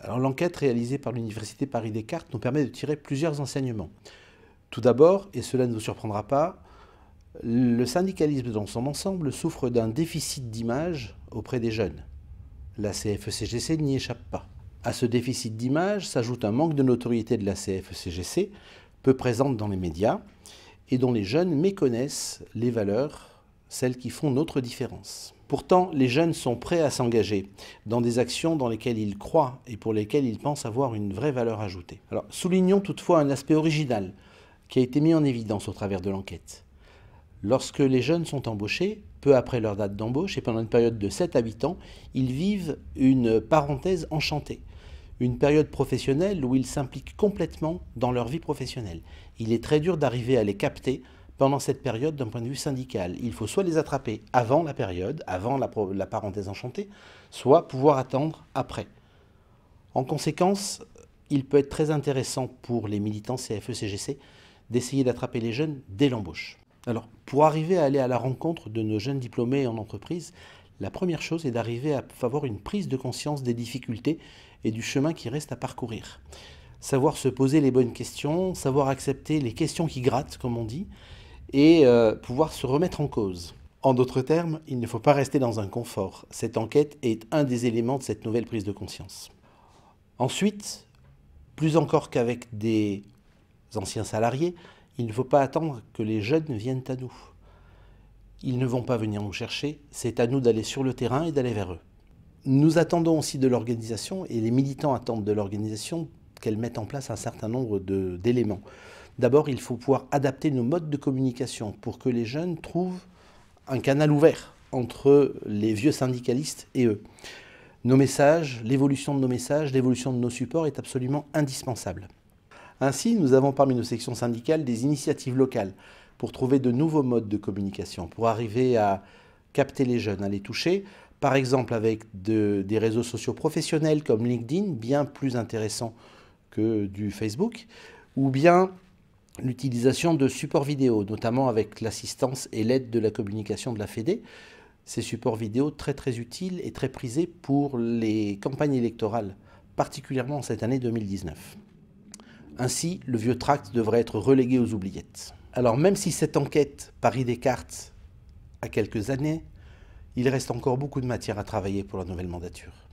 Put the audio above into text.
Alors l'enquête réalisée par l'Université Paris-Descartes nous permet de tirer plusieurs enseignements. Tout d'abord, et cela ne vous surprendra pas, le syndicalisme dans son ensemble souffre d'un déficit d'image auprès des jeunes. La CFE-CGC n'y échappe pas. À ce déficit d'image s'ajoute un manque de notoriété de la CFE-CGC, peu présente dans les médias, et dont les jeunes méconnaissent les valeurs, celles qui font notre différence. Pourtant, les jeunes sont prêts à s'engager dans des actions dans lesquelles ils croient et pour lesquelles ils pensent avoir une vraie valeur ajoutée. Alors, soulignons toutefois un aspect original qui a été mis en évidence au travers de l'enquête. Lorsque les jeunes sont embauchés, peu après leur date d'embauche et pendant une période de 7 à 8 ans, ils vivent une parenthèse enchantée, une période professionnelle où ils s'impliquent complètement dans leur vie professionnelle. Il est très dur d'arriver à les capter pendant cette période d'un point de vue syndical. Il faut soit les attraper avant la période, avant la parenthèse enchantée, soit pouvoir attendre après. En conséquence, il peut être très intéressant pour les militants CFE-CGC d'essayer d'attraper les jeunes dès l'embauche. Alors, pour arriver à aller à la rencontre de nos jeunes diplômés en entreprise, la première chose est d'arriver à avoir une prise de conscience des difficultés et du chemin qui reste à parcourir. Savoir se poser les bonnes questions, savoir accepter les questions qui grattent, comme on dit, et pouvoir se remettre en cause. En d'autres termes, il ne faut pas rester dans un confort. Cette enquête est un des éléments de cette nouvelle prise de conscience. Ensuite, plus encore qu'avec des anciens salariés, il ne faut pas attendre que les jeunes viennent à nous. Ils ne vont pas venir nous chercher, c'est à nous d'aller sur le terrain et d'aller vers eux. Nous attendons aussi de l'organisation, et les militants attendent de l'organisation qu'elle mette en place un certain nombre d'éléments. D'abord, il faut pouvoir adapter nos modes de communication pour que les jeunes trouvent un canal ouvert entre les vieux syndicalistes et eux. Nos messages, l'évolution de nos messages, l'évolution de nos supports est absolument indispensable. Ainsi, nous avons parmi nos sections syndicales des initiatives locales pour trouver de nouveaux modes de communication, pour arriver à capter les jeunes, à les toucher, par exemple avec des réseaux sociaux professionnels comme LinkedIn, bien plus intéressants que du Facebook, ou bien l'utilisation de supports vidéo, notamment avec l'assistance et l'aide de la communication de la Fédé. Ces supports vidéo très utiles et très prisés pour les campagnes électorales, particulièrement en cette année 2019. Ainsi, le vieux tract devrait être relégué aux oubliettes. Alors même si cette enquête Paris-Descartes a quelques années, il reste encore beaucoup de matière à travailler pour la nouvelle mandature.